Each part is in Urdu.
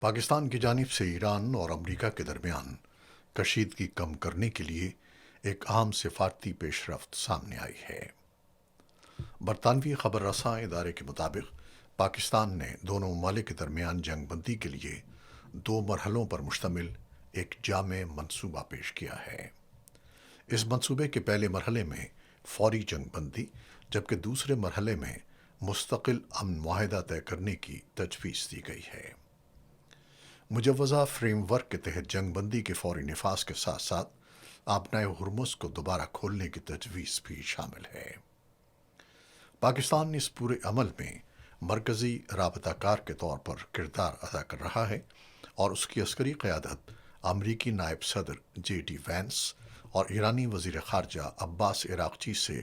پاکستان کی جانب سے ایران اور امریکہ کے درمیان کشیدگی کم کرنے کے لیے ایک اہم سفارتی پیش رفت سامنے آئی ہے۔ برطانوی خبر رساں ادارے کے مطابق پاکستان نے دونوں ممالک کے درمیان جنگ بندی کے لیے 2 مرحلوں پر مشتمل ایک جامع منصوبہ پیش کیا ہے۔ اس منصوبے کے پہلے مرحلے میں فوری جنگ بندی، جبکہ دوسرے مرحلے میں مستقل امن معاہدہ طے کرنے کی تجویز دی گئی ہے۔ مجوزہ فریم ورک کے تحت جنگ بندی کے فوری نفاذ کے ساتھ ساتھ آبنائے ہرمز کو دوبارہ کھولنے کی تجویز بھی شامل ہے۔ پاکستان اس پورے عمل میں مرکزی رابطہ کار کے طور پر کردار ادا کر رہا ہے اور اس کی عسکری قیادت امریکی نائب صدر جے ڈی وینس اور ایرانی وزیر خارجہ عباس عراقچی سے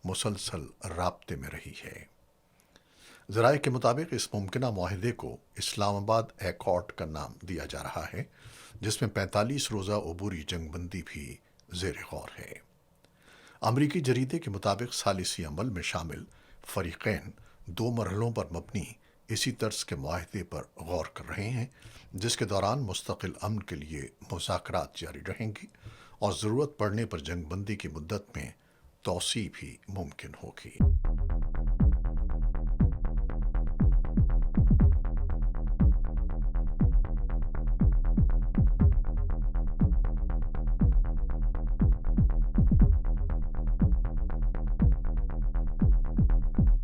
مسلسل رابطے میں رہی ہے۔ ذرائع کے مطابق اس ممکنہ معاہدے کو اسلام آباد ایکارڈ کا نام دیا جا رہا ہے، جس میں 45 روزہ عبوری جنگ بندی بھی زیر غور ہے۔ امریکی جریدے کے مطابق ثالثی عمل میں شامل فریقین 2 مرحلوں پر مبنی اسی طرز کے معاہدے پر غور کر رہے ہیں، جس کے دوران مستقل امن کے لیے مذاکرات جاری رہیں گی اور ضرورت پڑنے پر جنگ بندی کی مدت میں توسیع بھی ممکن ہوگی۔